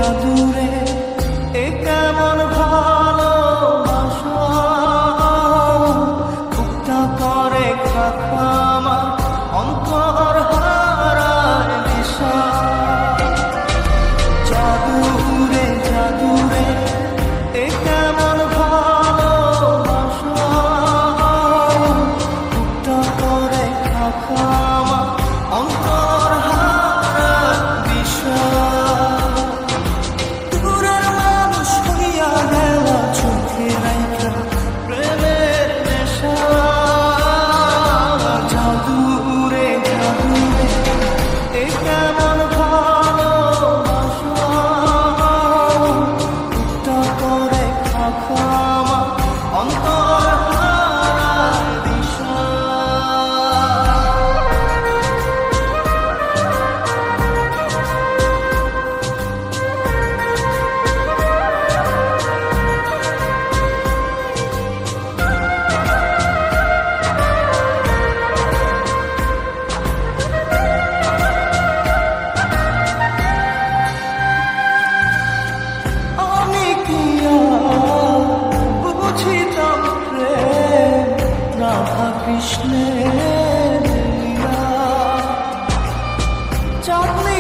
জাদুরে এ কেমন ভালোবাসা, বুকটা করে খাখা আমার অন্তর হারায় দিশা। জাদুরে জাদুরে এ কেমন ভালোবাসা, বুকটা করে খাখা আমার অন্তর হারায় দিশা। দূরের মানুষ হইয়া গেল চোখে রাইখা প্রেমের নেশা। জাদুরে জাদুরে এ কেমন ভালোবাসা, বুকটা করে খাখা আমার অন্তর হারায় দিশা। আমি কি আর বুঝিতাম প্রেম, রাধা কৃষ্ণের লীলা। চাঁদনি